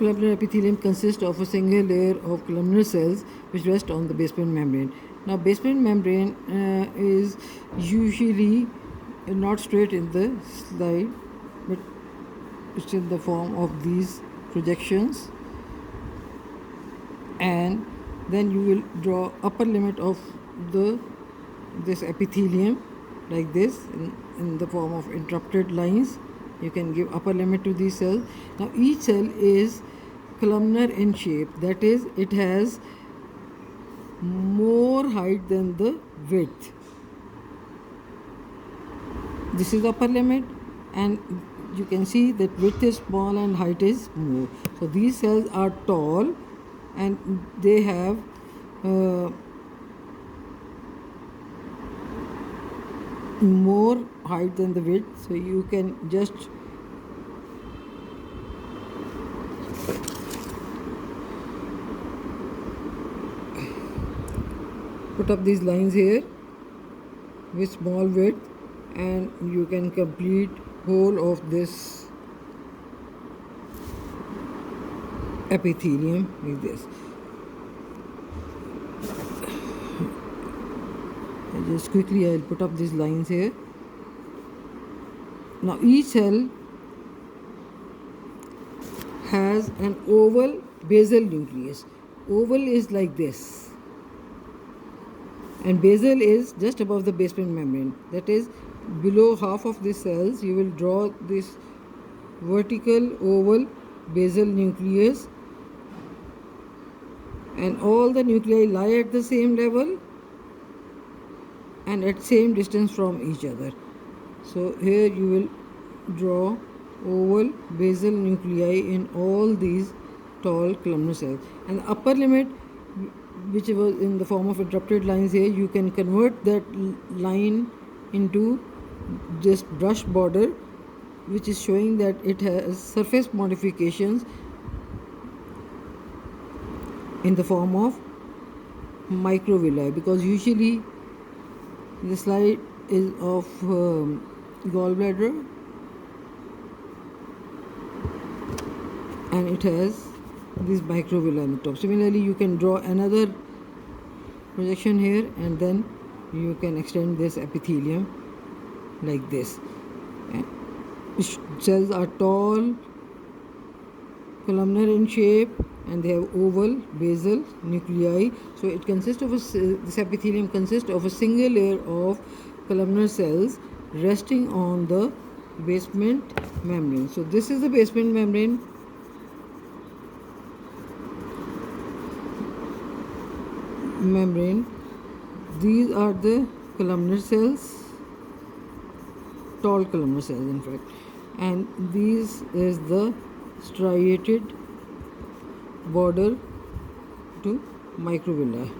columnar epithelium consists of a single layer of columnar cells which rest on the basement membrane. Now, basement membrane is usually not straight in the slide, but it's in the form of these projections, and then you will draw upper limit of this epithelium like this in the form of interrupted lines. You can give upper limit to these cells. Now each cell is columnar in shape, that is, it has more height than the width. This is upper limit, and you can see that width is small and height is more. So these cells are tall and they have more height than the width, so you can just put up these lines here with small width, and you can complete whole of this epithelium like this. Just quickly I'll put up these lines here. Now each cell has an oval basal nucleus. Oval is like this, and basal is just above the basement membrane. That is, below half of the cells you will draw this vertical oval basal nucleus, and all the nuclei lie at the same level and at same distance from each other. So here you will draw oval basal nuclei in all these tall columnar cells, and the upper limit, which was in the form of interrupted lines here, you can convert that line into just brush border, which is showing that it has surface modifications in the form of microvilli, because usually the slide is of gallbladder and it has these microvilli on the top. Similarly, you can draw another projection here, and then you can extend this epithelium like this. Cells are tall, columnar in shape, and they have oval basal nuclei. So it consists of this epithelium consists of a single layer of columnar cells resting on the basement membrane. So this is the basement membrane. These are the columnar cells, tall columnar cells in fact, and this is the striated border to microvilli.